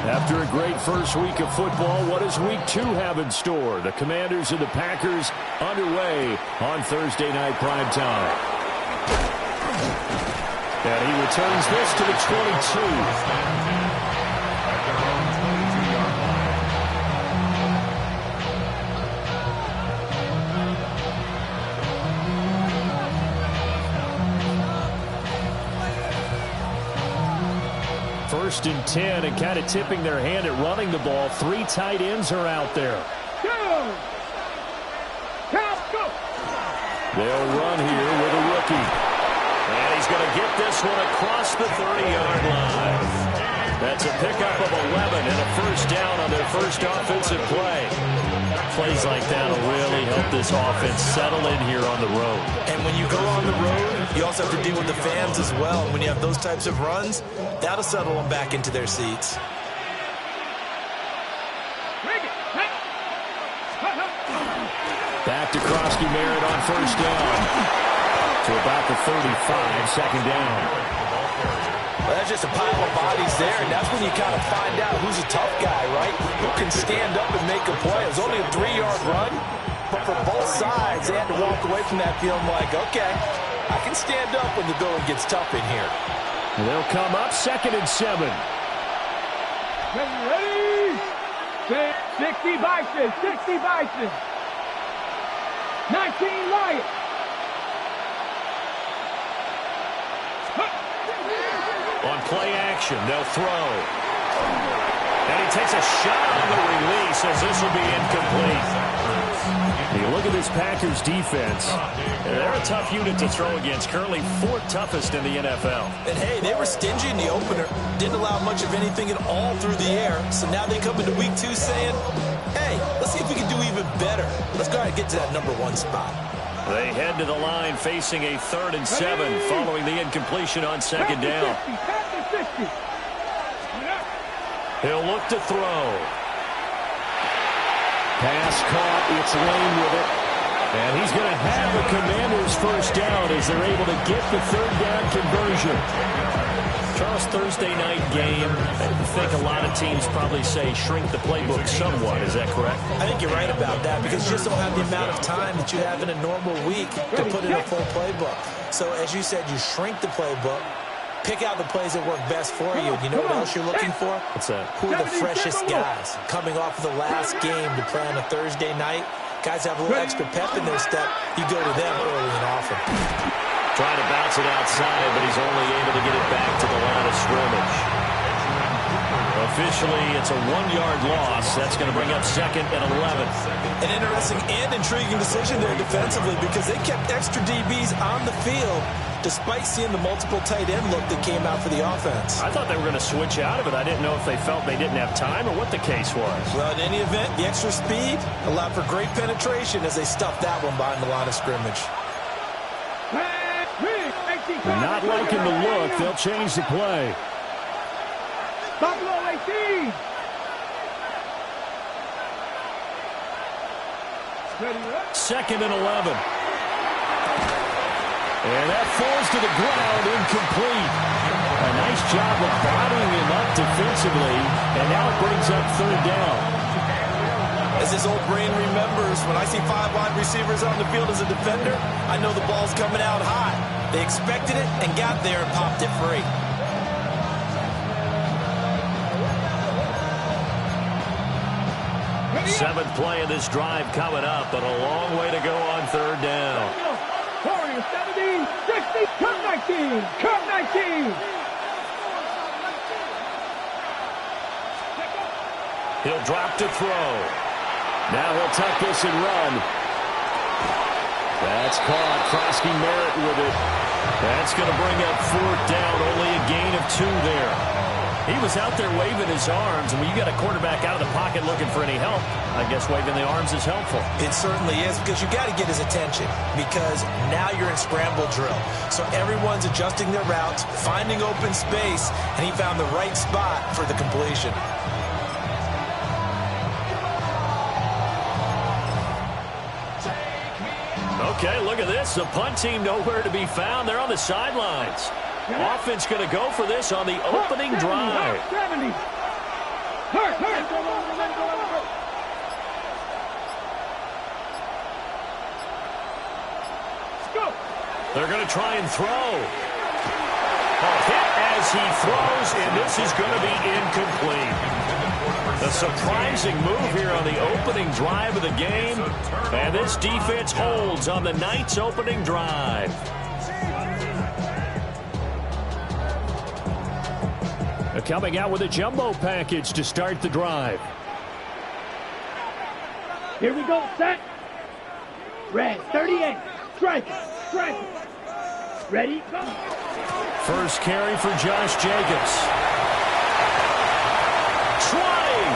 After a great first week of football, what does week 2 have in store? The Commanders and the Packers underway on Thursday night primetime. And he returns this to the 22. First and 10, and kind of tipping their hand at running the ball. 3 tight ends are out there. They'll run here with a rookie. And he's going to get this one across the 30-yard line. That's a pickup of 11 and a first down on their first offensive play. Plays like that will really help this offense settle in here on the road. And when you go on the road, you also have to deal with the fans as well. When you have those types of runs, that'll settle them back into their seats. Back to Krosky-Merritt on first down. To about the 35, second down. Well, that's just a pile of bodies there, and that's when you kind of find out who's a tough guy, right? Who can stand up and make a play. It was only a 3-yard run, but for both sides, they had to walk away from that feeling like, okay, I can stand up when the going gets tough in here. And they'll come up second and 7. Ready? 60 Bison, 60 Bison. 19 Lions. On play action, they'll throw. And he takes a shot on the release as this will be incomplete. You look at this Packers defense. They're a tough unit to throw against. Currently 4th toughest in the NFL. And hey, they were stingy in the opener. Didn't allow much of anything at all through the air. So now they come into week 2 saying, hey, let's see if we can do even better. Let's go ahead and get to that number 1 spot. They head to the line facing a 3rd and 7 following the incompletion on second down. He'll look to throw. Pass caught. It's Lane with it. And he's going to have the Commanders first down as they're able to get the 3rd down conversion. Charles, Thursday night game, I think a lot of teams probably say shrink the playbook somewhat. Is that correct? I think you're right about that because you just don't have the amount of time that you have in a normal week to put in a full playbook. So as you said, you shrink the playbook, pick out the plays that work best for you. And you know what else you're looking for? What's that? Who are the freshest guys coming off of the last game to play on a Thursday night? Guys have a little extra pep in their step. You go to them early and often. Trying to bounce it outside, but he's only able to get it back to the line of scrimmage. Officially, it's a 1-yard loss. That's going to bring up 2nd and 11. An interesting and intriguing decision there defensively because they kept extra DBs on the field despite seeing the multiple tight end look that came out for the offense. I thought they were going to switch out of it. I didn't know if they felt they didn't have time or what the case was. Well, in any event, the extra speed allowed for great penetration as they stuffed that one behind the line of scrimmage. Not liking the look. They'll change the play. Buffalo 18. Second and 11. And that falls to the ground, incomplete. A nice job of bodying him up defensively, and now it brings up 3rd down. As his old brain remembers, when I see 5 wide receivers on the field as a defender, I know the ball's coming out high. They expected it and got there and popped it free. Seventh play of this drive coming up, but a long way to go on 3rd down. 40, 70, 60, cut 19, cut 19. He'll drop to throw. Now he'll tuck this and run. That's caught. Krosky-Merritt with it. That's going to bring up 4th down. Only a gain of 2 there. He was out there waving his arms, and when you got a quarterback out of the pocket looking for any help, I guess waving the arms is helpful. It certainly is because you got to get his attention because now you're in scramble drill. So everyone's adjusting their routes, finding open space, and he found the right spot for the completion. Okay, look at this. The punt team nowhere to be found. They're on the sidelines. Offense going to go for this on the opening drive. Hurt. Go. They're going to try and throw. A hit as he throws, and this is going to be incomplete. A surprising move here on the opening drive of the game, and this defense holds on the Knights' opening drive. Coming out with a jumbo package to start the drive. Here we go, set. Red, 38. Strike. Ready, go. First carry for Josh Jacobs. Trying.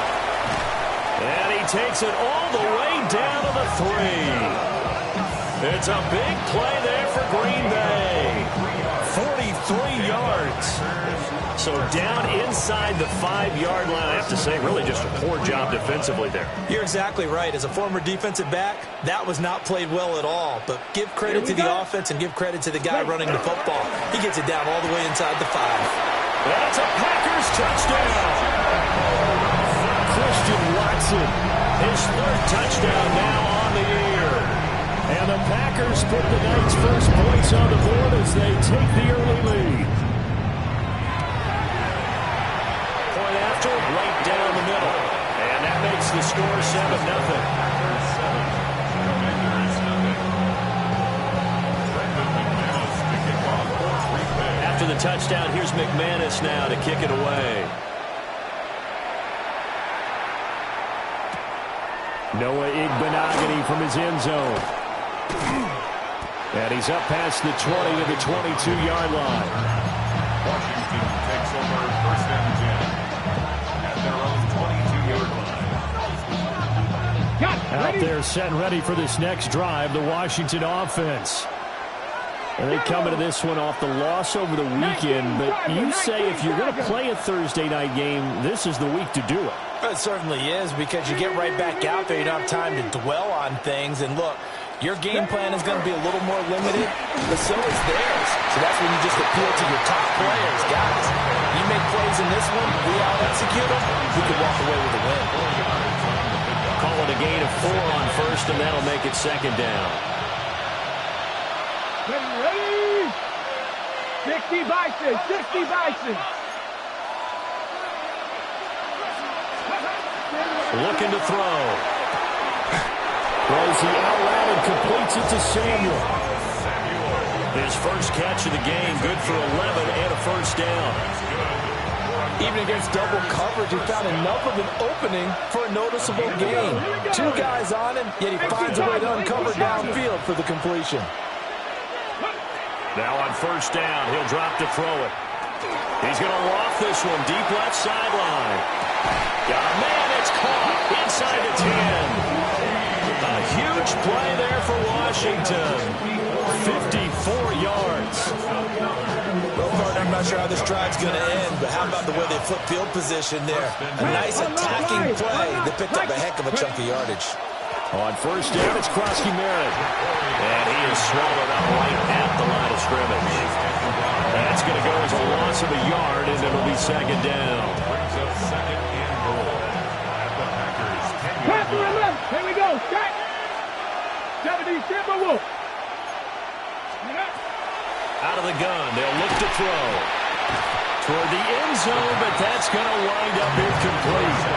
And he takes it all the way down to the 3. It's a big play there for Green Bay. 43 yards. So down inside the 5-yard line. I have to say, really just a poor job defensively there. You're exactly right. As a former defensive back, that was not played well at all. But give credit to the offense and give credit to the guy running the football. He gets it down all the way inside the 5. That's a Packers touchdown. Christian Watson, his 3rd touchdown now on the year. And the Packers put the Knights' first points on the board as they take the early lead. Point after, right down the middle. And that makes the score 7-0. After the touchdown, here's McManus now to kick it away. Noah Igbenogany from his end zone. And he's up past the 20 to the 22-yard line. Washington takes over 1st and 10 at their own 22-yard line. Out there set and ready for this next drive, the Washington offense. And they come into this one off the loss over the weekend, but you say if you're going to play a Thursday night game, this is the week to do it. It certainly is, because you get right back out there. You don't have time to dwell on things. And look, your game plan is going to be a little more limited, but so is theirs. So that's when you just appeal to your top players. Guys, you make plays in this one, we out-execute them, we can walk away with a win. Call it a gain of 4 on first, and that'll make it 2nd down. Ready? 60 Bison. Looking to throw. Throws the out route and completes it to Samuel. His first catch of the game, good for 11 and a first down. Even against double coverage, he found enough of an opening for a noticeable gain. 2 guys on him, yet he finds a way to uncover downfield for the completion. Now on first down, he'll drop to throw it. He's going to loft this one deep left sideline. Got a man, it's caught inside the 10. A huge play there for Washington. 54 yards. Well, partner, I'm not sure how this drive's going to end, but how about the way they flip field position there? A nice attacking play that picked up a heck of a chunk of yardage. On first down, it's Krosky Merritt. And he is swallowed up right at the line of scrimmage. That's going to go as a loss of a yard, and it'll be 2nd down. Brings up 2nd and goal at the Packers 10-yard line. Here we go. Start. 70 Timberwolves. Out of the gun, they'll look to throw. Toward the end zone, but that's going to wind up incomplete.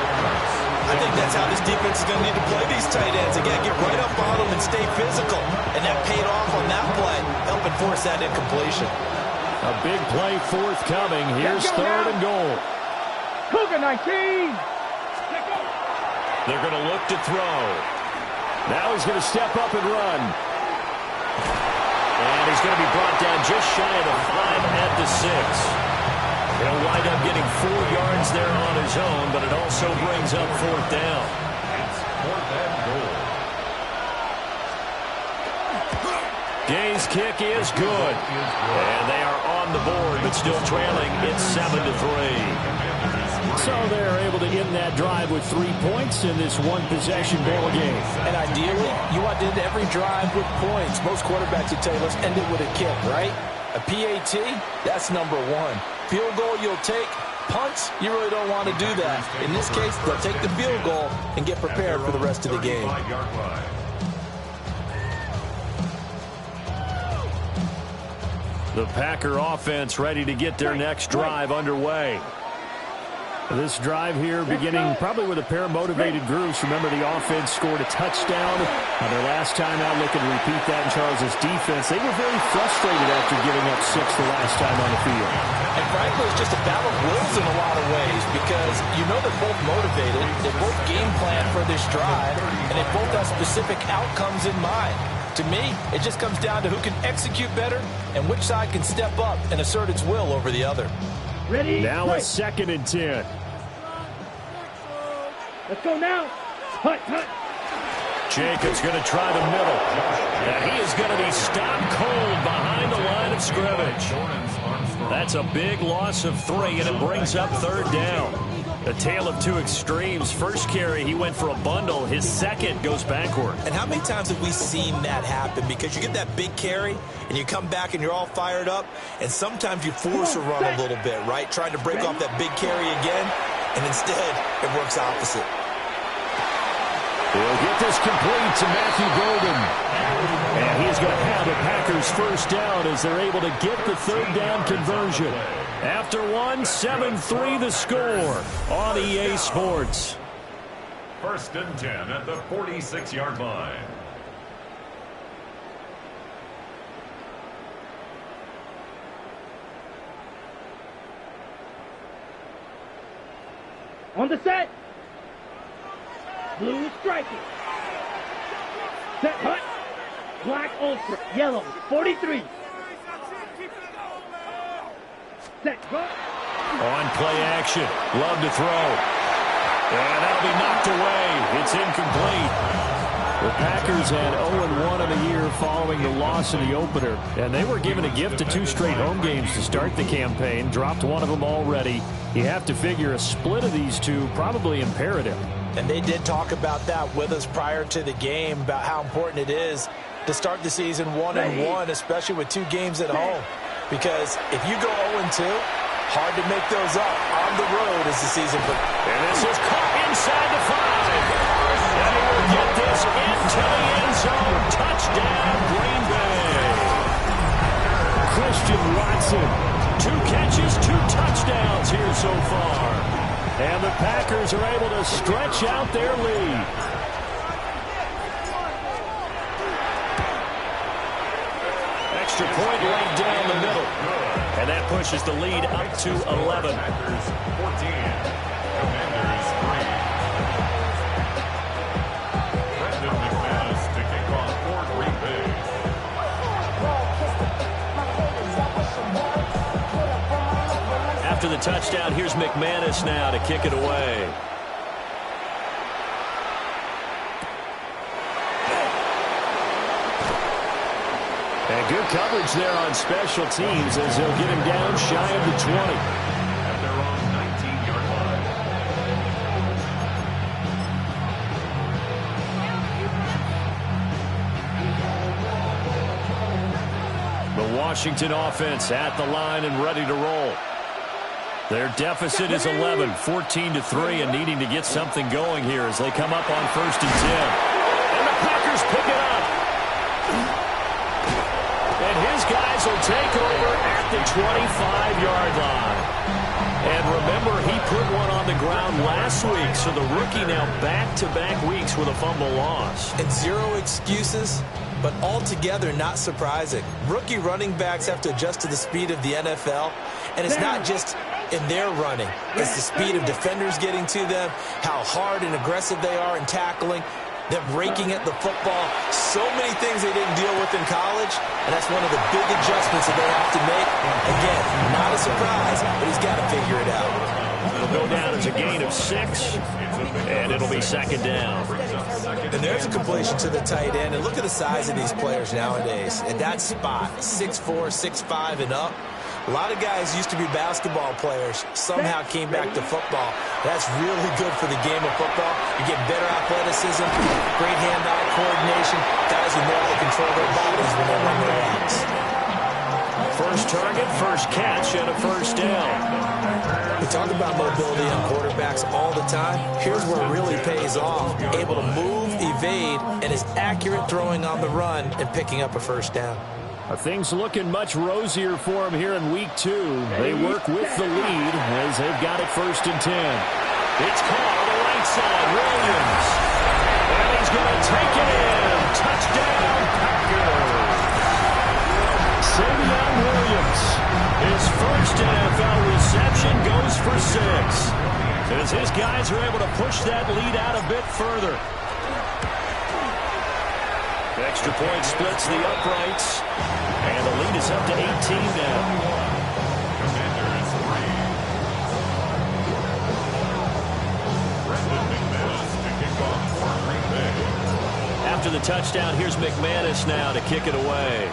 I think that's how this defense is going to need to play these tight ends. They got to get right up on them and stay physical. And that paid off on that play, helping force that incompletion. A big play forthcoming. Here's 3rd and goal. Cougar 19. They're going to look to throw. Now he's going to step up and run. And he's going to be brought down just shy of the 5 at the 6. He'll wind up getting 4 yards there on his own, but it also brings up 4th down. It's 4th and goal. Gay's kick is good. And they are on the board, but still trailing. It's 7-3. So they're able to end that drive with 3 points in this one-possession ball game. And ideally, you want to end every drive with points. Most quarterbacks would tell you, let's end it with a kick, right? A PAT, that's number 1. Field goal you'll take, punts, you really don't want to do that. In this case, they'll take the field goal and get prepared for the rest of the game. The Packer offense ready to get their next drive underway. This drive here beginning probably with a pair of motivated groups. Remember, the offense scored a touchdown on their last time out. Looking to repeat that in Charles' defense. They were very frustrated after giving up 6 the last time on the field. And frankly, it's just a battle of wills in a lot of ways because you know they're both motivated. They both game plan for this drive, and they both have specific outcomes in mind. To me, it just comes down to who can execute better and which side can step up and assert its will over the other. Ready? Now a 2nd and 10. Let's go now. Hut. Jacobs going to try the middle. And he is going to be stopped cold behind the line of scrimmage. That's a big loss of 3, and it brings up 3rd down. A tale of two extremes. First carry, he went for a bundle. His second goes backward. And how many times have we seen that happen? Because you get that big carry, and you come back and you're all fired up, and sometimes you force a run a little bit, right? Trying to break off that big carry again, and instead it works opposite. He'll get this complete to Matthew Golden. And he's going to have a Packers first down as they're able to get the 3rd down conversion. After 1, 7-3 the score on EA Sports. 1st and 10 at the 46-yard line. On the set. Blue striking. Set hut. Black ultra. Yellow. 43. Set go. On play action. Love to throw. And that'll be knocked away. It's incomplete. The Packers had 0-1 in the year following the loss in the opener. And they were given a gift of 2 straight home games to start the campaign. Dropped one of them already. You have to figure a split of these two probably imperative. And they did talk about that with us prior to the game, about how important it is to start the season 1-1, especially with 2 games at home. Because if you go 0-2, hard to make those up on the road as the season progresses. And this is caught inside the 5. And he will get this into the end zone. Touchdown, Green Bay. Christian Watson, 2 catches, 2 touchdowns here so far. And the Packers are able to stretch out their lead. Extra point right down the middle. And that pushes the lead up to 11. Packers 14, Commanders 3. Brendan McManus to kick off for Green Bay. After the touchdown, here's McManus now to kick it away. And good coverage there on special teams as they'll get him down shy of the 20. At their own 19-yard line. The Washington offense at the line and ready to roll. Their deficit is 11, 14-3, and needing to get something going here as they come up on 1st and 10. And the Packers pick it up. And his guys will take over at the 25-yard line. And remember, he put one on the ground last week, so the rookie now back-to-back weeks with a fumble loss. And 0 excuses, but altogether not surprising. Rookie running backs have to adjust to the speed of the NFL, and it's not just in their running. It's the speed of defenders getting to them, how hard and aggressive they are in tackling, them raking at the football. So many things they didn't deal with in college, and that's one of the big adjustments that they have to make. Again, not a surprise, but he's got to figure it out. It'll go down as a gain of 6, and it'll be 2nd down. And there's a completion to the tight end, and look at the size of these players nowadays. At that spot, 6'4", 6'5", and up. A lot of guys used to be basketball players, somehow came back to football. That's really good for the game of football. You get better athleticism, great hand-eye coordination, guys who know how to control their bodies when they run their routes. First target, first catch, and a first down. We talk about mobility on quarterbacks all the time. Here's where it really pays off. Able to move, evade, and is accurate throwing on the run and picking up a first down. Things looking much rosier for him here in week 2. They work with the lead as they've got it 1st and 10. It's caught on the right side. Williams. And he's going to take it in. Touchdown, Packers. Savion Williams. His first NFL reception goes for 6. As his guys are able to push that lead out a bit further. Extra point splits the uprights. And the lead is up to 18 now. After the touchdown, here's McManus now to kick it away.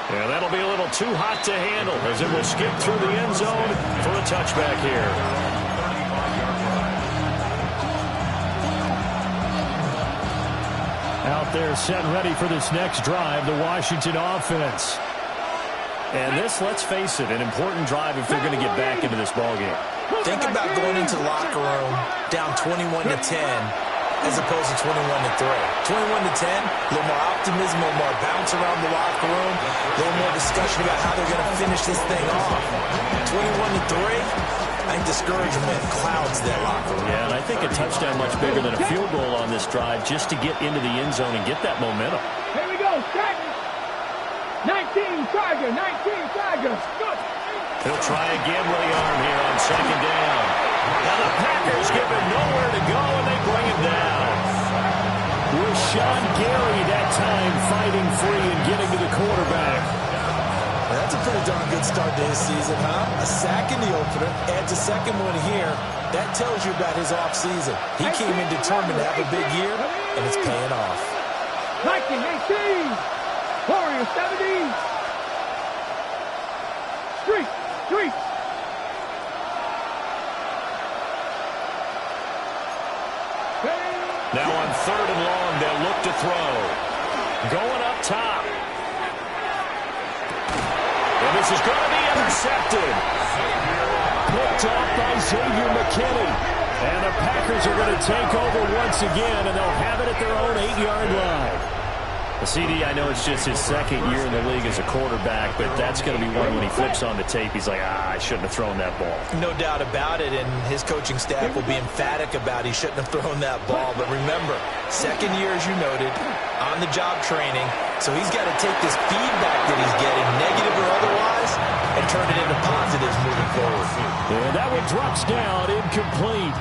Yeah, that'll be a little too hot to handle as it will skip through the end zone for a touchback here. Out there set ready for this next drive, the Washington offense. And this, let's face it, an important drive if they're going to get back into this ballgame. Think about going into the locker room down 21-10 as opposed to 21-3. 21-10, a little more optimism, a little more bounce around the locker room, a little more discussion about how they're going to finish this thing off. 21-3. I think discouragement clouds that locker room. Yeah, and I think a touchdown much bigger than a field goal on this drive just to get into the end zone and get that momentum. Here we go, Tiger. 19 Tiger, 19 Tiger. Go. He'll try again with the arm here on 2nd down. Now the Packers give him nowhere to go, and they bring him down. Rashawn Gary that time fighting free and getting to the quarterback. That's a pretty darn good start to his season, huh? A sack in the opener, adds a second one here. That tells you about his offseason. He came in determined to have a big year, and it's paying off. Viking 18, Warriors 17. Street. Now on 3rd and long, they'll look to throw. Going up top. And this is going to be intercepted. Picked off by Xavier McKinney. And the Packers are going to take over once again, and they'll have it at their own 8-yard line. The CD, I know it's just his 2nd year in the league as a quarterback, but that's going to be one when he flips on the tape. He's like, I shouldn't have thrown that ball. No doubt about it, and his coaching staff will be emphatic about he shouldn't have thrown that ball. But remember, 2nd year, as you noted, on-the-job training, so he's got to take this feedback that he's getting, negative or otherwise, and turn it into positives moving forward. And that one drops down, incomplete.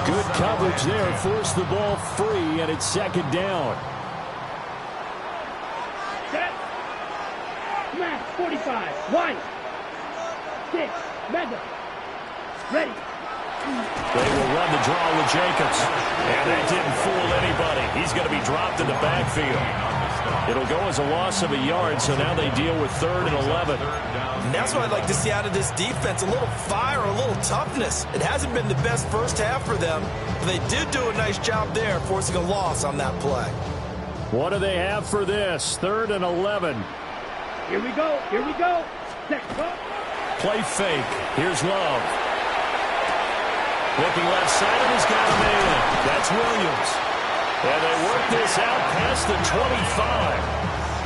Good coverage there, forced the ball free, and it's 2nd down. 45, wide, 6, Mega, ready. They will run the draw with Jacobs. And that didn't fool anybody. He's going to be dropped in the backfield. It'll go as a loss of a yard, so now they deal with 3rd and 11. And that's what I'd like to see out of this defense, a little fire, a little toughness. It hasn't been the best first half for them, but they did do a nice job there, forcing a loss on that play. What do they have for this? 3rd and 11. Here we go. Set, go. Play fake. Here's Love. Looking left side, and he's got a man. That's Williams. And they work this out past the 25.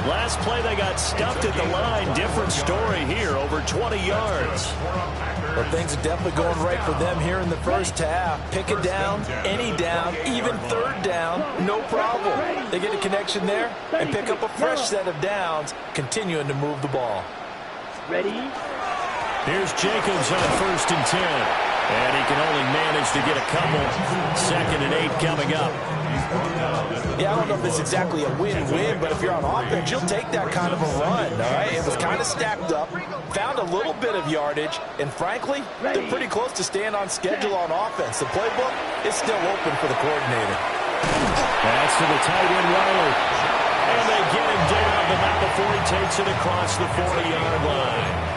Last play, they got stuffed at the line. Different story here, over 20 yards. Well, things are definitely going right for them here in the first half. Pick a down, any down, even 3rd down, no problem. They get a connection there and pick up a fresh set of downs, continuing to move the ball. Ready? Here's Jacobs on 1st and 10. And he can only manage to get a couple. 2nd and 8 coming up. Yeah, I don't know if it's exactly a win-win, but if you're on offense, you'll take that kind of a run, all right? It was kind of stacked up, found a little bit of yardage, and frankly, they're pretty close to staying on schedule on offense. The playbook is still open for the coordinator. Pass to the tight end, Riley. And they get him down, but not before he takes it across the 40-yard line.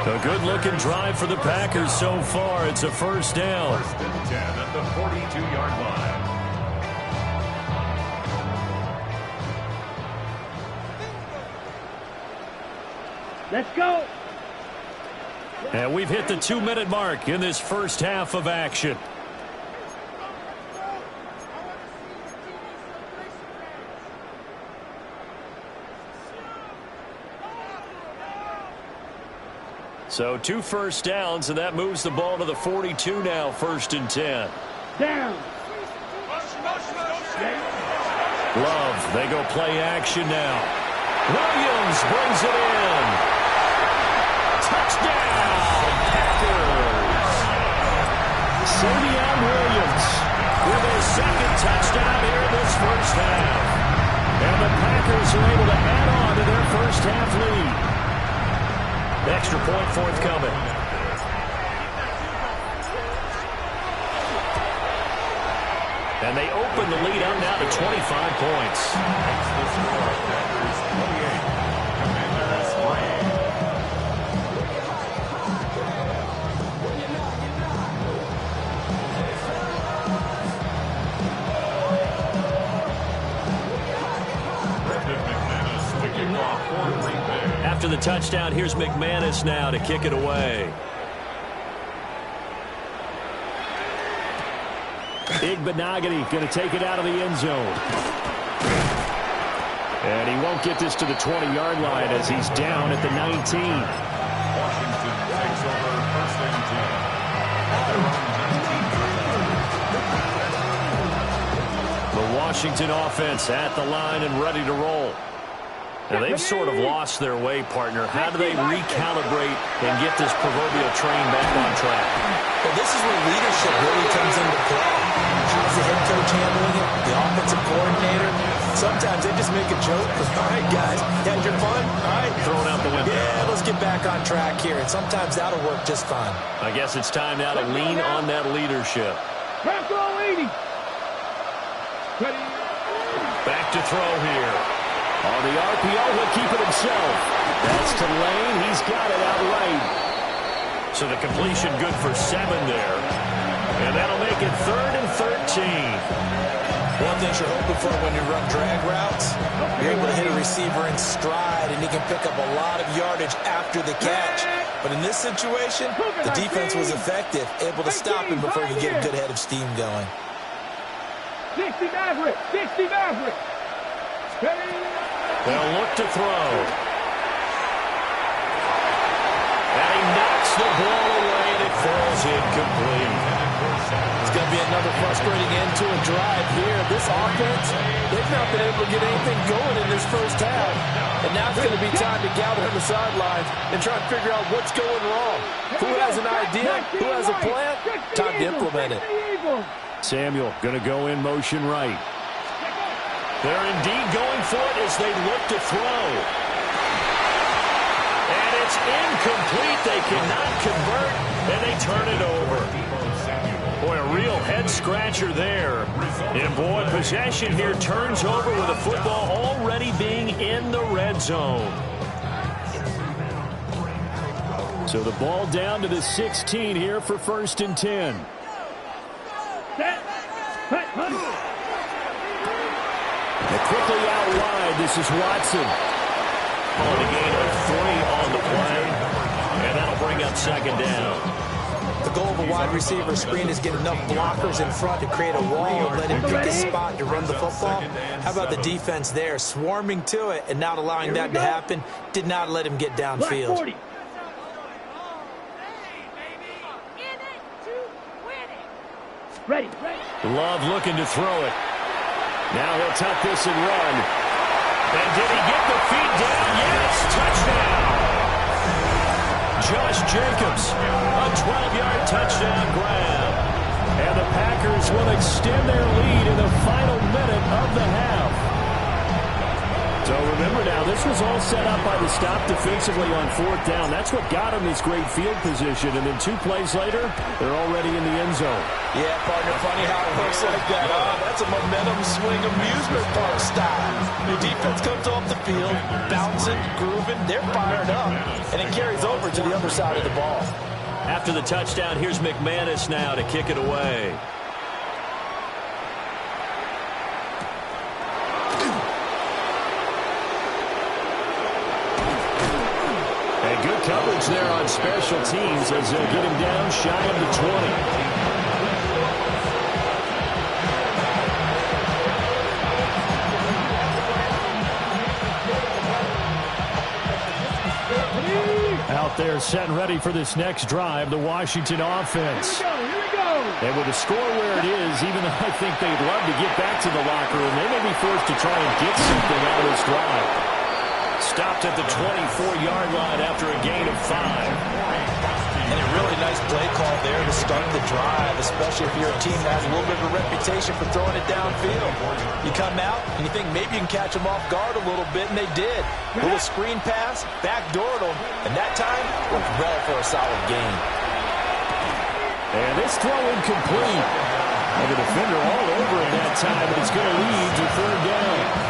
A good-looking drive for the Packers so far. It's a 1st down. 1st and 10 at the 42-yard line. Let's go. And we've hit the 2-minute mark in this first half of action. So 2 first downs, and that moves the ball to the 42 now, 1st and 10. Down. Love, they go play action now. Williams brings it in. Touchdown, Packers. Savion Williams with his 2nd touchdown here in this first half. And the Packers are able to add on to their first half lead. Extra point forthcoming. And they open the lead up now to 25 points. After the touchdown, here's McManus now to kick it away. Igbenogany going to take it out of the end zone. And he won't get this to the 20-yard line as he's down at the 19. Washington takes over 1st and 10. The Washington offense at the line and ready to roll. Now, they've sort of lost their way, partner. How do they recalibrate and get this proverbial train back on track? Well, this is where leadership really comes into play. How's the head coach handling it? The offensive coordinator? Sometimes they just make a joke. All right, guys, you had your fun? All right. Thrown out the window. Yeah, let's get back on track here. And sometimes that'll work just fine. I guess it's time now to lean on that leadership. Control 80. Ready. Back to throw here. On the RPO, he'll keep it himself. That's to Lane. He's got it outright. So the completion good for 7 there. And that'll make it 3rd and 13. One thing you're hoping for when you run drag routes, you're able to hit a receiver in stride, and he can pick up a lot of yardage after the catch. But in this situation, the defense was effective, able to stop him before he could get a good head of steam going. 60 Maverick. 60 Maverick. Ready. They'll look to throw. And he knocks the ball away, and it falls incomplete. It's going to be another frustrating end to a drive here. This offense, they've not been able to get anything going in this first half. And now it's going to be time to gather on the sidelines and try and figure out what's going wrong. Who has an idea? Who has a plan? Time to implement it. Samuel going to go in motion right. They're indeed going for it as they look to throw. And it's incomplete. They cannot convert, and they turn it over. Boy, a real head-scratcher there. And, boy, possession here turns over with the football already being in the red zone. So the ball down to the 16 here for 1st and 10. And quickly out wide, this is Watson. On a gain of 3 on the play, and that'll bring up 2nd down. The goal of a wide receiver screen is get enough blockers in front to create a wall and let him pick his spot to run the football. How about the defense there, swarming to it and not allowing that to happen? Did not let him get downfield. Ready. Love looking to throw it. Now he'll tuck this and run. And did he get the feet down? Yes, touchdown. Josh Jacobs, a 12-yard touchdown grab. And the Packers will extend their lead in the final minute of the half. So remember now, this was all set up by the stop defensively on 4th down. That's what got him this great field position. And then 2 plays later, they're already in the end zone. Yeah, partner, funny how it works like that. That's a momentum swing amusement park style. The defense comes off the field, bouncing, grooving, they're fired up, and it carries over to the other side of the ball. After the touchdown, here's McManus now to kick it away. And good coverage there on special teams as they'll get him down shy of the 20. Out there set and ready for this next drive, the Washington offense. Here we go. And with the score where it is, even though I think they'd love to get back to the locker room, they may be forced to try and get something out of this drive. Stopped at the 24-yard line after a gain of 5. And a really nice play call there to start the drive, especially if you're a team that has a little bit of a reputation for throwing it downfield. You come out and you think maybe you can catch them off guard a little bit, and they did. A little screen pass, backdoored them, and that time worked well for a solid gain. And this throw incomplete. And the defender all over it that time, but it's going to lead to third down.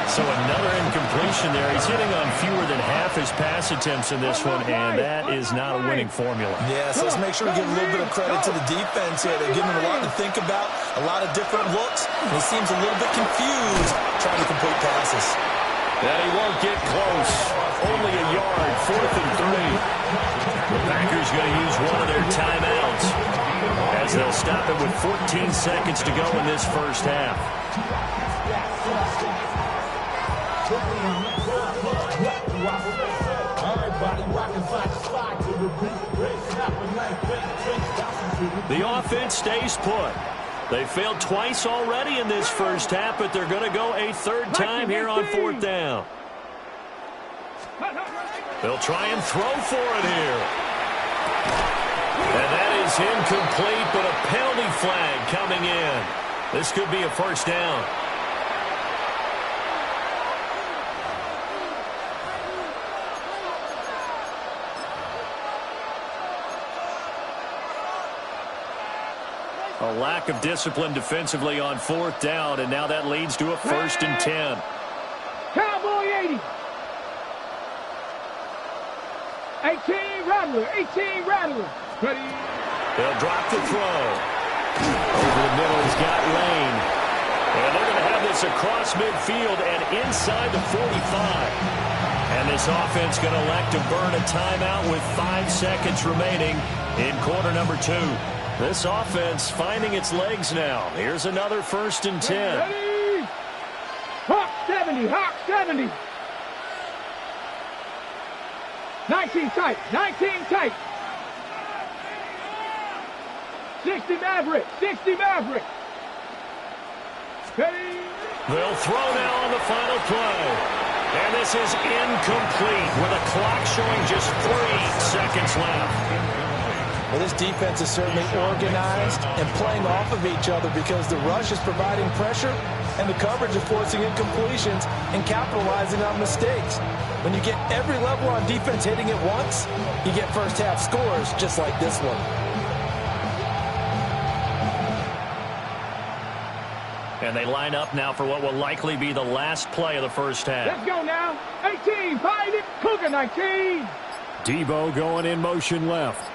So another incompletion there. He's hitting on fewer than half his pass attempts in this one, and that is not a winning formula. Yeah, so let's make sure we give a little bit of credit to the defense here. They're giving him a lot to think about, a lot of different looks, and he seems a little bit confused trying to complete passes. And he won't get close. Only a yard, 4th and 3. The Packers going to use one of their timeouts as they'll stop it with 14 seconds to go in this first half. The offense stays put. They failed twice already in this first half, but they're going to go a third time here on 4th down. They'll try and throw for it here. And that is incomplete, but a penalty flag coming in. This could be a first down. A lack of discipline defensively on 4th down, and now that leads to a 1st and 10. Cowboy 80. 18 Rattler. 18 Rattler. Ready. They'll drop the throw. Over the middle, he's got Lane. And they're going to have this across midfield and inside the 45. And this offense going to elect to burn a timeout with 5 seconds remaining in quarter number 2. This offense finding its legs now. Here's another 1st and 10. Ready. Hawk 70. Hawk 70. 19 tight. 19 tight. 60 Maverick. 60 Maverick. Ready. They'll throw now on the final play. And this is incomplete with a clock showing just 3 seconds left. Well, this defense is certainly organized and playing off of each other because the rush is providing pressure and the coverage is forcing incompletions and capitalizing on mistakes. When you get every level on defense hitting it once, you get first half scores just like this one. And they line up now for what will likely be the last play of the first half. Let's go now. 18, find it. Cougar 19. Debo going in motion left.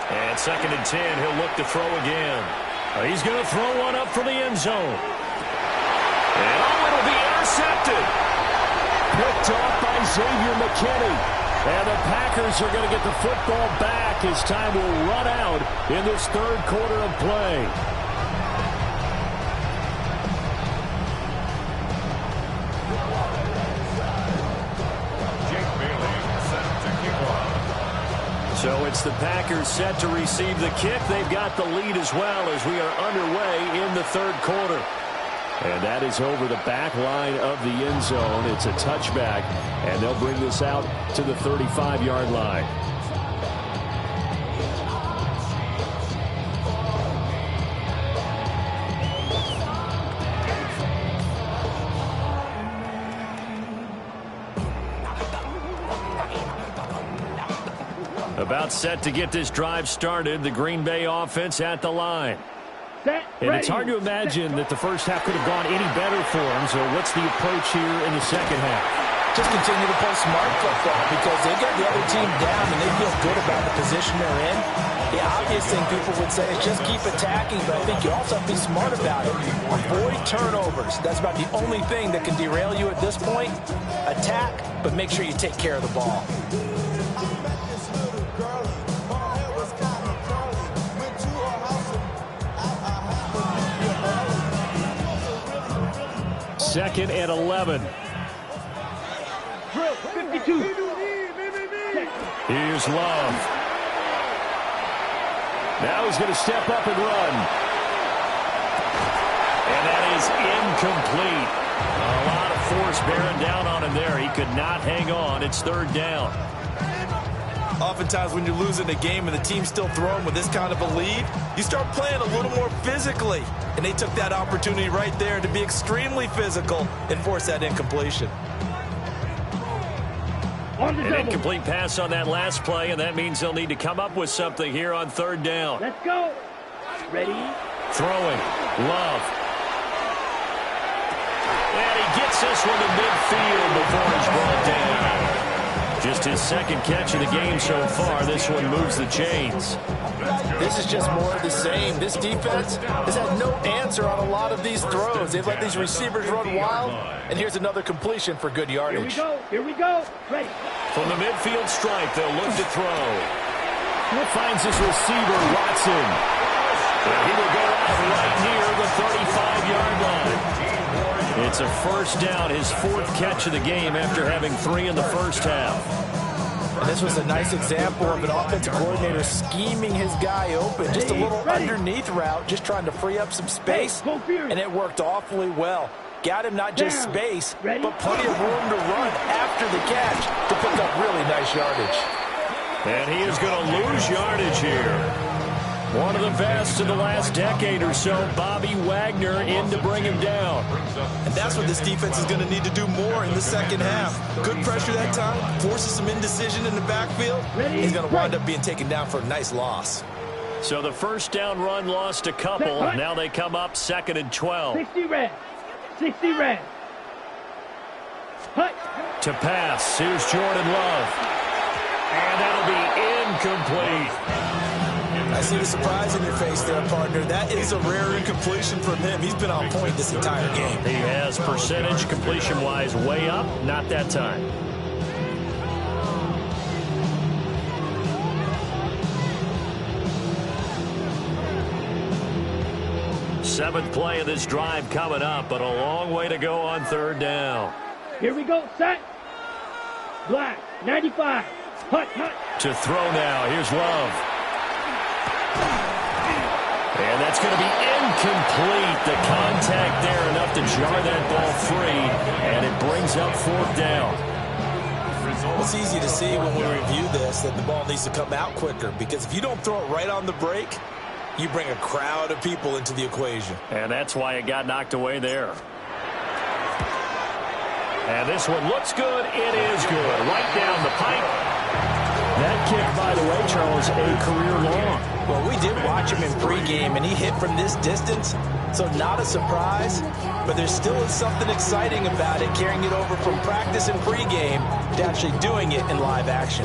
And 2nd and 10, he'll look to throw again. He's going to throw one up for the end zone. And it'll be intercepted. Picked off by Xavier McKinney. And the Packers are going to get the football back as time will run out in this 3rd quarter of play. So it's the Packers set to receive the kick. They've got the lead as well as we are underway in the 3rd quarter. And that is over the back line of the end zone. It's a touchback, and they'll bring this out to the 35-yard line. About set to get this drive started. The Green Bay offense at the line. And it's hard to imagine that the first half could have gone any better for them. So what's the approach here in the second half? Just continue to play smart football because they got the other team down and they feel good about the position they're in. The obvious thing people would say is just keep attacking, but I think you also have to be smart about it. Avoid turnovers. That's about the only thing that can derail you at this point. Attack, but but make sure you take care of the ball. Second and 11. 52. Here's Love. Now he's going to step up and run. And that is incomplete. A lot of force bearing down on him there. He could not hang on. It's third down. Oftentimes when you're losing a game and the team's still throwing with this kind of a lead, you start playing a little more physically. And they took that opportunity right there to be extremely physical and force that incompletion. An incomplete pass on that last play, and that means they'll need to come up with something here on third down. Let's go. Ready? Throwing. Love. And he gets this one to midfield before he's brought down. Just his second catch of the game so far. This one moves the chains. This is just more of the same. This defense has had no answer on a lot of these throws. They've let these receivers run wild, and here's another completion for good yardage. Here we go. Here we go. Ready. From the midfield stripe, they'll look to throw. He finds his receiver, Watson. And he will go out right near the 35-yard line. It's a first down, his fourth catch of the game after having 3 in the first half. And this was a nice example of an offensive coordinator scheming his guy open. Just a little underneath route, just trying to free up some space, and it worked awfully well. Got him not just space, but plenty of room to run after the catch to pick up really nice yardage. And he is going to lose yardage here. One of the best in the last decade or so, Bobby Wagner in to bring him down. And that's what this defense is going to need to do more in the second half. Good pressure that time, forces some indecision in the backfield. He's going to wind up being taken down for a nice loss. So the first down run lost a couple. Now they come up 2nd and 12. 60 red. 60 red. Hut. To pass. Here's Jordan Love. And that'll be incomplete. I see the surprise in your face there, partner. That is a rare incompletion from him. He's been on point this entire game. He has percentage completion-wise way up. Not that time. Seventh play of this drive coming up, but a long way to go on third down. Here we go. Set. Black. 95. Hut, hut. To throw now. Here's Love. And that's going to be incomplete. The contact there enough to jar that ball free, and it brings up fourth down. It's easy to see when we review this that the ball needs to come out quicker, because if you don't throw it right on the break, you bring a crowd of people into the equation. And that's why it got knocked away there. And this one looks good. It is good. Right down the pipe. That kick, by the way, Charles, a career long. Well, we did watch him in pregame, and he hit from this distance, so not a surprise. But there still is something exciting about it, carrying it over from practice and pregame to actually doing it in live action.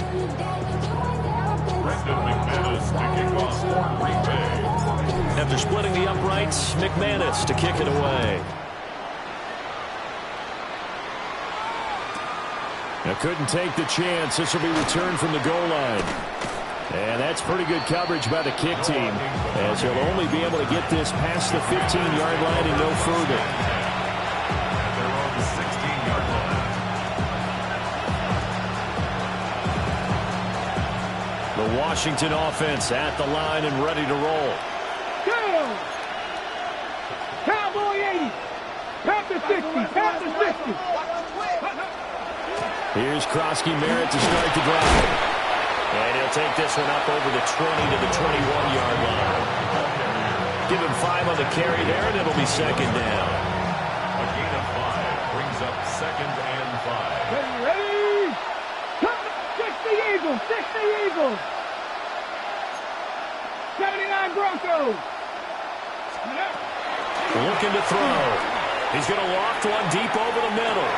Brendan McManus to kick off for Green Bay. After splitting the uprights, McManus to kick it away. Now couldn't take the chance. This will be returned from the goal line. And that's pretty good coverage by the kick team, as he'll only be able to get this past the 15-yard line and no further. They're on the 16-yard line. The Washington offense at the line and ready to roll. Go! Cowboy 80. Pass the 60. Pass the 60. Here's Krosky Merritt to start the drive. And he'll take this one up over the 20 to the 21-yard line. Give him 5 on the carry there, and it'll be second down. A gain of 5 brings up 2nd and 5. Ready? Come! 60 Eagles! 60 Eagles! 79 Broncos! Looking to throw. He's going to loft one deep over the middle.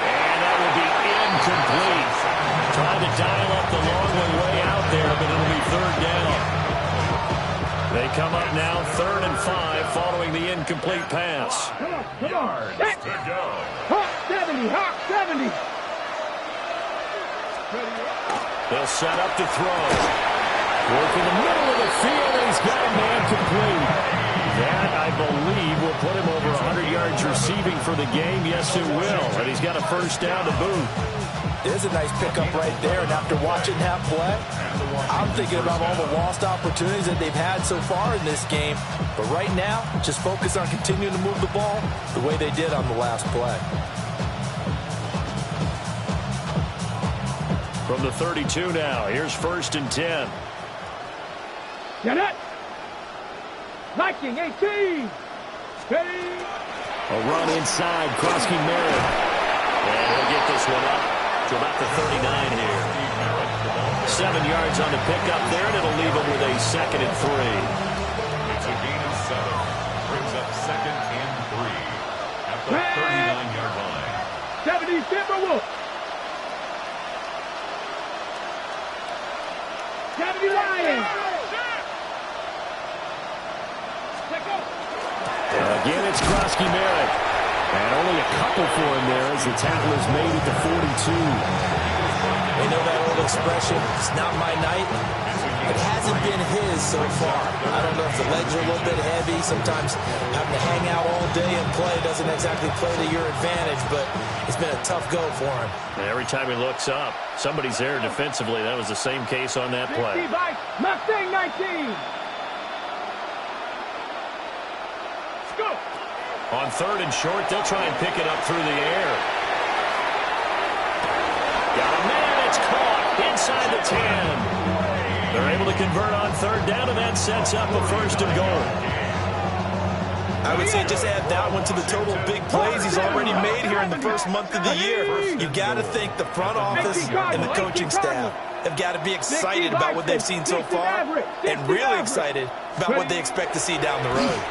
And that will be incomplete. Trying to dial up the long way out there, but it'll be third down. They come up now 3rd and 5 following the incomplete pass. Come on. Yards to go. Hawk 70. Hawk 70. They'll set up to throw. Work in the middle of the field, and he's got a man complete. That, I believe, will put him over 100 yards receiving for the game. Yes, it will. And he's got a first down to boot. There's a nice pickup right there, and after watching that play, I'm thinking about all the lost opportunities that they've had so far in this game. But right now, just focus on continuing to move the ball the way they did on the last play. From the 32 now, here's 1st and 10. Get it. Viking 18. Steady. A run inside, Krosky Merritt. And he'll get this one up to about the 39 here. 7 yards on the pickup there, and it'll leave him with a 2nd and 3. It's a gain of 7. Brings up 2nd and 3 at the 39-yard line. 70 Timberwolves. 70 Lions. Again, it's Krosky Merritt. And only a couple for him there as the tackle is made at the 42. You know that old expression, it's not my night? It hasn't been his so far. I don't know if the legs are a little bit heavy. Sometimes having to hang out all day and play doesn't exactly play to your advantage, but it's been a tough go for him. And every time he looks up, somebody's there defensively. That was the same case on that play. Mustang 19. Go. On 3rd and short, they'll try and pick it up through the air. Got a man, it's caught inside the 10. They're able to convert on 3rd down, and that sets up a 1st and goal. I would say just add that one to the total big plays he's already made here in the first month of the year. You've got to think the front office and the coaching staff have got to be excited about what they've seen so far and really excited about what they expect to see down the road.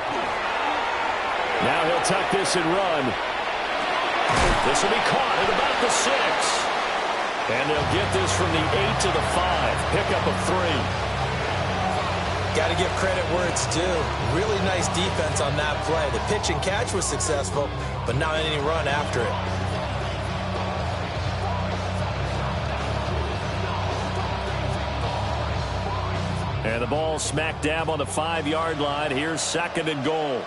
Now he'll tuck this and run. This will be caught at about the 6. And they'll get this from the 8 to the 5. Pickup of 3. Got to give credit where it's due. Really nice defense on that play. The pitch and catch was successful, but not any run after it. And the ball smack dab on the 5-yard line. Here's 2nd and goal.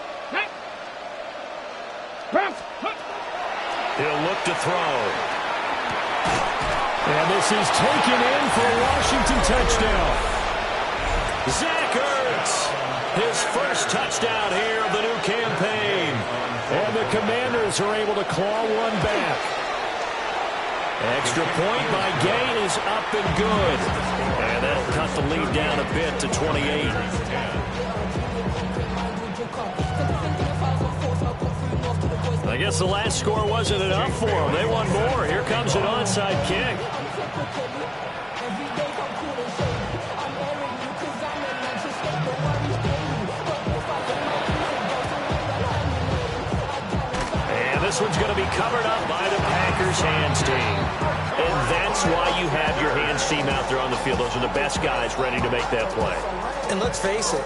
He'll look to throw. And this is taken in for a Washington touchdown. Zach Ertz, his first touchdown here of the new campaign. And the Commanders are able to claw one back. Extra point by Gay is up and good. And that'll cut the lead down a bit to 28. I guess the last score wasn't enough for them. They want more. Here comes an onside kick. And this one's going to be covered up by the Packers hands team. And that's why you have your hands team out there on the field. Those are the best guys ready to make that play. And let's face it,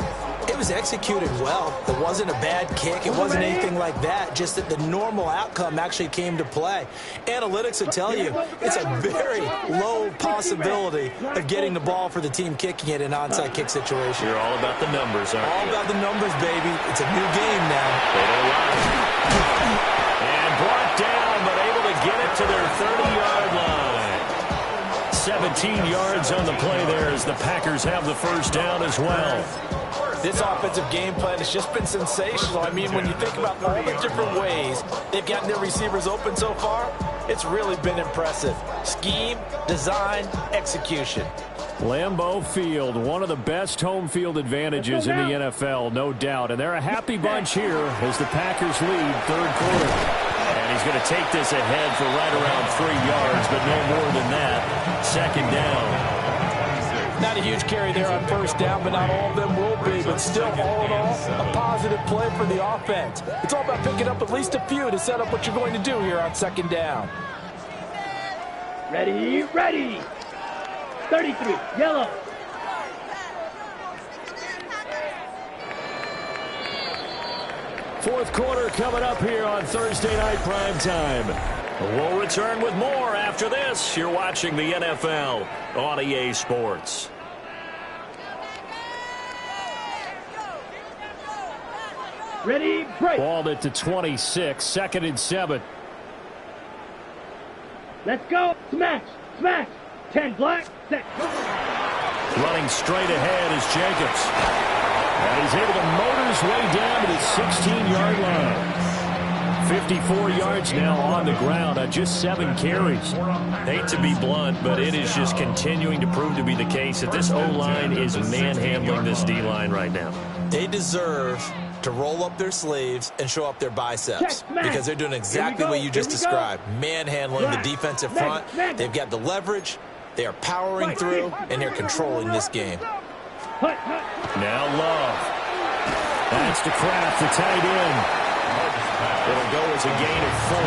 it was executed well. It wasn't a bad kick. It wasn't anything like that. Just that the normal outcome actually came to play. Analytics will tell you it's a very low possibility of getting the ball for the team kicking it in an onside kick situation. You're all about the numbers, aren't you? All about the numbers, baby. It's a new game now. They don't lie. And brought down, but able to get it to their 30-yard line. 17 yards on the play there as the Packers have the first down as well. This offensive game plan has just been sensational. I mean, when you think about all the different ways they've gotten their receivers open so far, it's really been impressive. Scheme, design, execution. Lambeau Field, one of the best home field advantages in the NFL, no doubt. And they're a happy bunch here as the Packers lead 3rd quarter. And he's going to take this ahead for right around 3 yards, but no more than that. 2nd down. Not a huge carry there on 1st down, but not all of them will be. But still, all in all, a positive play for the offense. It's all about picking up at least a few to set up what you're going to do here on 2nd down. Ready, ready. 33, yellow. Fourth quarter coming up here on Thursday Night Primetime. We'll return with more after this. You're watching the NFL on EA Sports. Ready, break. Balled it to 26, 2nd and 7. Let's go. Smash, smash. 10 black, set. Running straight ahead is Jacobs. And he's able to motor his way down to the 16-yard line. 54 yards now on the ground on just 7 carries. Hate to be blunt, but it is just continuing to prove to be the case that this O-line is manhandling this D-line right now. They deserve to roll up their sleeves and show up their biceps because they're doing exactly what you just described. Manhandling the defensive front. They've got the leverage. They are powering through, and they're controlling this game. Now Love. That's to Kraft, the tight end. It'll go as a gain of 4,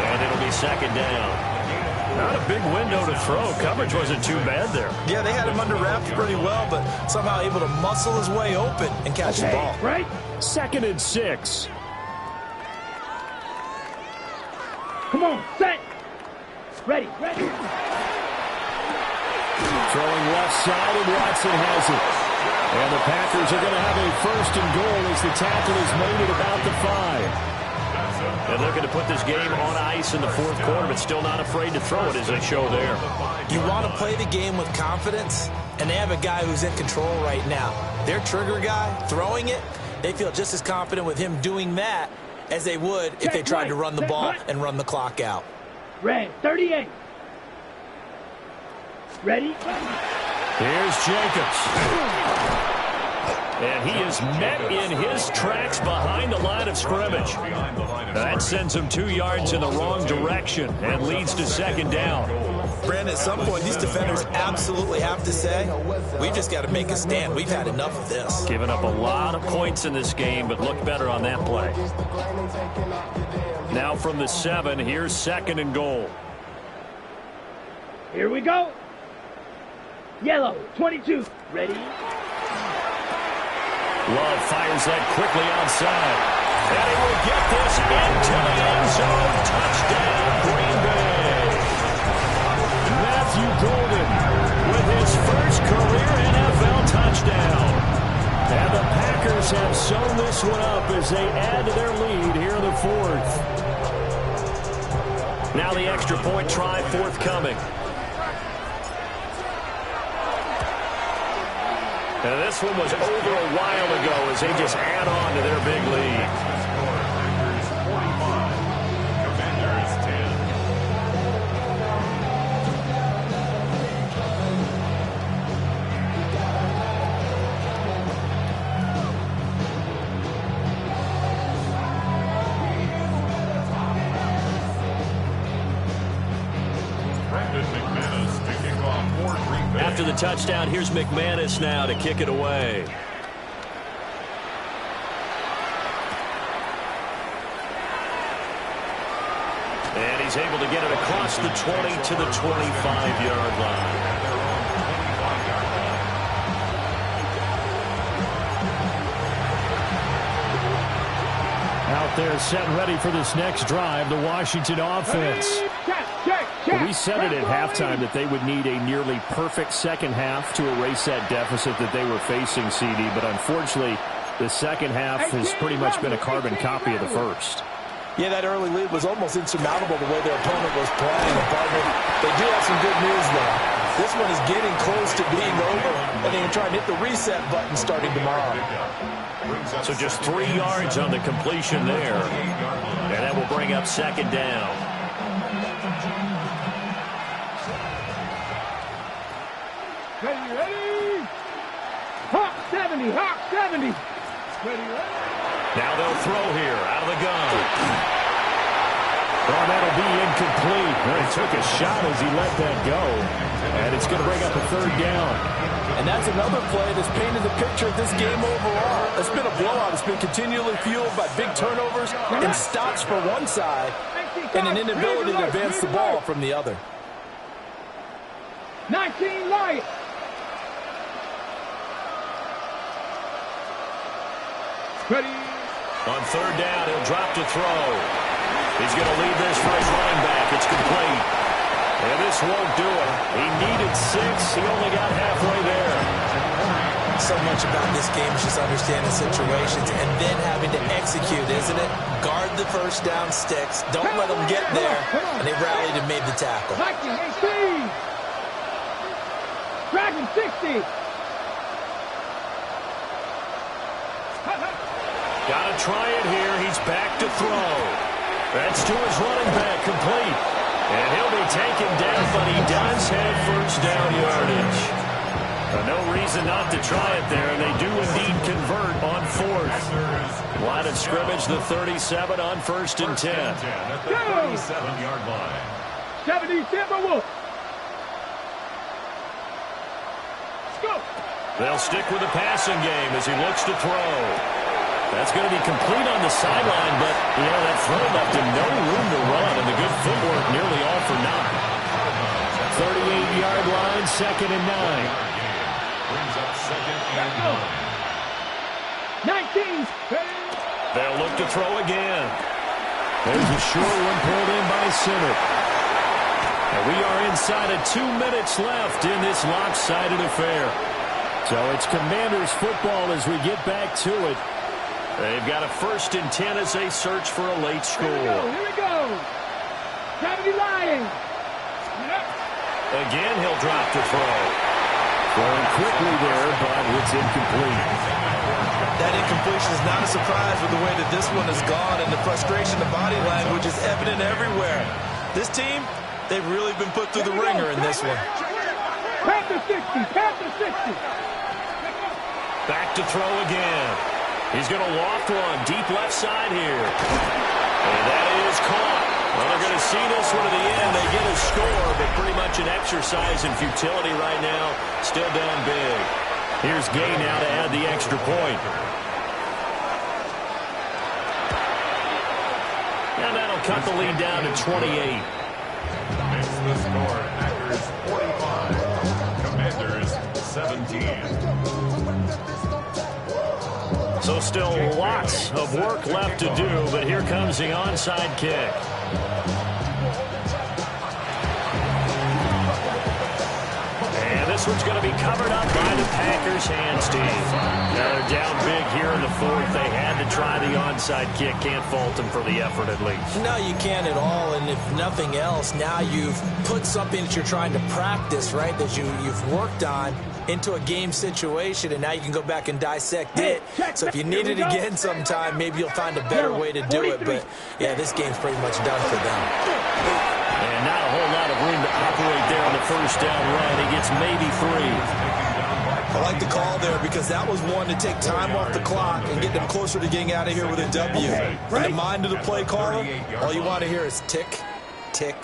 and it'll be 2nd down. Not a big window to throw. Coverage wasn't too bad there. Yeah, they had him under wraps pretty well, but somehow able to muscle his way open and catch the ball. Right. 2nd and 6. Come on, set. Ready, ready. Throwing left side, and Watson has it. And the Packers are going to have a 1st and goal as the tackle is made at about the 5. And looking to put this game on ice in the 4th quarter, but still not afraid to throw it as they show there. You want to play the game with confidence, and they have a guy who's in control right now. Their trigger guy, throwing it, they feel just as confident with him doing that as they would if they tried to run the ball and run the clock out. Red, 38. Ready? Here's Jacobs. And he is met in his tracks behind the line of scrimmage. That sends him 2 yards in the wrong direction and leads to 2nd down. Brandon, at some point, these defenders absolutely have to say, we've just got to make a stand. We've had enough of this. Giving up a lot of points in this game, but looked better on that play. Now from the 7, here's 2nd and goal. Here we go. Yellow, 22. Ready? Love fires that quickly outside. And he will get this into the end zone. Touchdown, Green Bay. Matthew Golden with his first career NFL touchdown. And the Packers have sewn this one up as they add to their lead here in the 4th. Now the extra point try forthcoming. And this one was over a while ago as they just add on to their big lead. Commanders 10. After the touchdown, here's McManus now to kick it away. And he's able to get it across the 20 to the 25-yard line. Out there set and ready for this next drive, the Washington offense. We said it at halftime that they would need a nearly perfect second half to erase that deficit that they were facing, CD. But unfortunately, the second half has pretty much been a carbon copy of the first. Yeah, that early lead was almost insurmountable the way their opponent was playing. Partner, they do have some good news, though. This one is getting close to being over, and they can try and hit the reset button starting tomorrow. So just 3 yards on the completion there. And that will bring up 2nd down. Ready? Hawk 70, Hawk 70. Ready? Now they'll throw here out of the gun. Oh, that'll be incomplete. Well, he took a shot as he let that go. And it's going to bring up a 3rd down. And that's another play that's painted the picture of this game overall. It's been a blowout. It's been continually fueled by big turnovers and stops for one side and an inability to advance the ball from the other. 19 Lions. Ready? On 3rd down, he'll drop to throw. He's going to lead this for his running back. It's complete. And this won't do it. He needed 6. He only got halfway there. So much about this game is just understanding situations and then having to execute, isn't it? Guard the first down sticks. Don't let them get there. And they rallied and made the tackle. Viking 18. Dragon 60. Got to try it here. He's back to throw. That's to his running back, complete. And he'll be taken down, but he does have first down yardage. No reason not to try it there, and they do indeed convert on 4th. Line of scrimmage, the 37 on 1st and 10. At the 37-yard line. 70 Timberwolves. Go. They'll stick with the passing game as he looks to throw. That's going to be complete on the sideline, but, that throw left him no room to run, and the good footwork nearly all for naught. 38-yard line, 2nd and 9. Brings up 2nd and 19. They'll look to throw again. There's a short one pulled in by Sinner. And we are inside of 2 minutes left in this lopsided affair. So it's Commanders football as we get back to it. They've got a 1st and 10 as they search for a late score. Here we go. 70 Lions. Again, he'll drop to throw. Throwing quickly there, but it's incomplete. That incompletion is not a surprise with the way that this one has gone, and the frustration, the body language is evident everywhere. This team, they've really been put through the ringer in this one. Panther 60. Panther 60. Back to throw again. He's going to loft one deep left side here. And that is caught. Well, they're going to see this one to the end. They get a score, but pretty much an exercise in futility right now. Still down big. Here's Gay now to add the extra point. And that'll cut the lead down to 28. Makes the score Packers 45. Commanders 17. So still lots of work left to do, but here comes the onside kick. And this one's going to be covered up by the Packers hands team. Now they're down big here in the 4th. They had to try the onside kick. Can't fault them for the effort at least. No, you can't at all, and if nothing else, now you've put something that you're trying to practice, right, that you've worked on into a game situation, and now you can go back and dissect it. So if you need it again sometime, maybe you'll find a better way to do it. But, yeah, this game's pretty much done for them. And not a whole lot of room to operate there on the first down run. He gets maybe 3. I like the call there because that was one to take time off the clock and get them closer to getting out of here with a W. In the mind of the play caller, all you want to hear is tick, tick,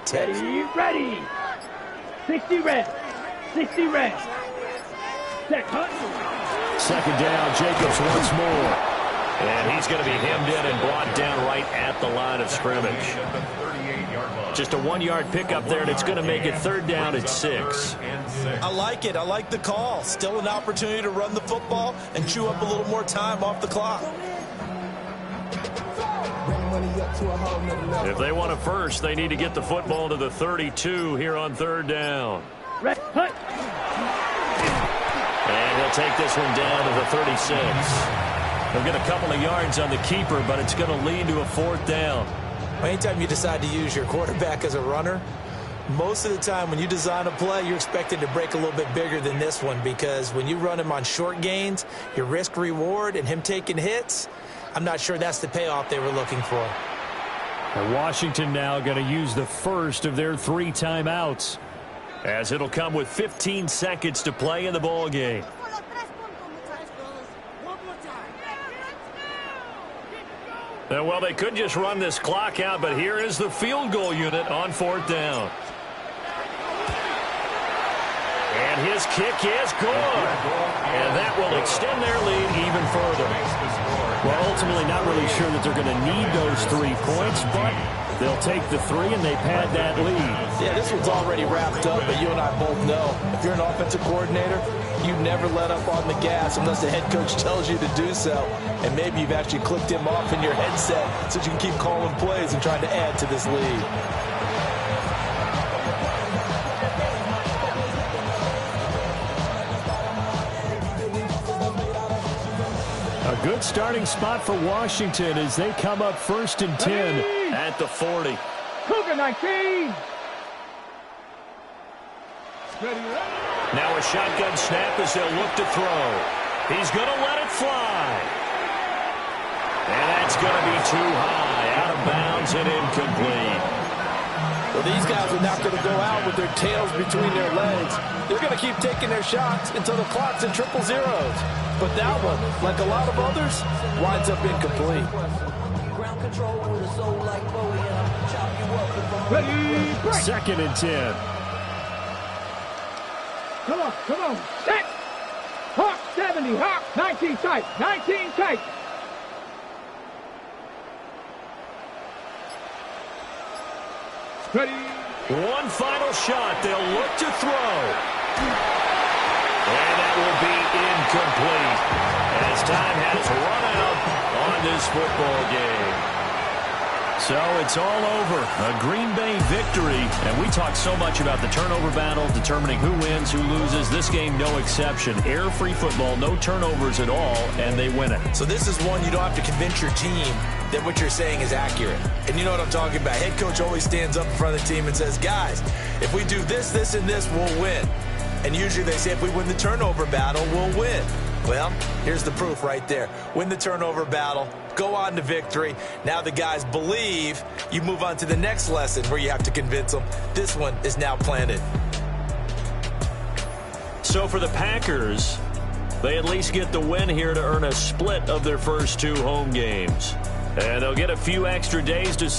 tick. Ready, ready. 60 red. 60 red. Set, hunt. 2nd down, Jacobs once more. And he's going to be hemmed in and brought down right at the line of scrimmage. Just a 1-yard pickup there, and it's going to make it 3rd down at 6. I like it. I like the call. Still an opportunity to run the football and chew up a little more time off the clock. If they want a first, they need to get the football to the 32 here on 3rd down. Red, hunt. And he'll take this one down to the 36. They'll get a couple of yards on the keeper, but it's going to lead to a 4th down. Anytime you decide to use your quarterback as a runner, most of the time when you design a play, you're expected to break a little bit bigger than this one, because when you run him on short gains, your risk reward and him taking hits, I'm not sure that's the payoff they were looking for. And Washington now going to use the first of their 3 timeouts, as it'll come with 15 seconds to play in the ball game. Well, they could just run this clock out, but here is the field goal unit on 4th down. And his kick is good. And that will extend their lead even further. Well, ultimately not really sure that they're going to need those 3 points, but they'll take the 3 and they pad that lead. Yeah, this one's already wrapped up, but you and I both know if you're an offensive coordinator, You never let up on the gas unless the head coach tells you to do so. And maybe you've actually clicked him off in your headset so you can keep calling plays and trying to add to this lead. A good starting spot for Washington as they come up 1st and 10 at the 40. Cougar 19. Now a shotgun snap as they'll look to throw. He's going to let it fly. And that's going to be too high, out of bounds and incomplete. Well, these guys are not going to go out with their tails between their legs. They're going to keep taking their shots until the clock's in triple zeros. But that one, like a lot of others, winds up incomplete. Ready, break. 2nd and 10. Come on. Set. Hawk 70. Hawk 19 tight. 19 tight. Ready. One final shot. They'll look to throw. And that will be incomplete as time has run out on this football game. So it's all over. A Green Bay victory. And we talked so much about the turnover battle, determining who wins, who loses. This game, no exception. Air-free football, no turnovers at all, and they win it. So this is one you don't have to convince your team that what you're saying is accurate. And you know what I'm talking about. Head coach always stands up in front of the team and says, guys, if we do this, this, and this, we'll win. And usually they say if we win the turnover battle, we'll win. Well, here's the proof right there. Win the turnover battle, go on to victory. Now the guys believe. You move on to the next lesson where you have to convince them. This one is now planted. So for the Packers, they at least get the win here to earn a split of their first 2 home games. And they'll get a few extra days to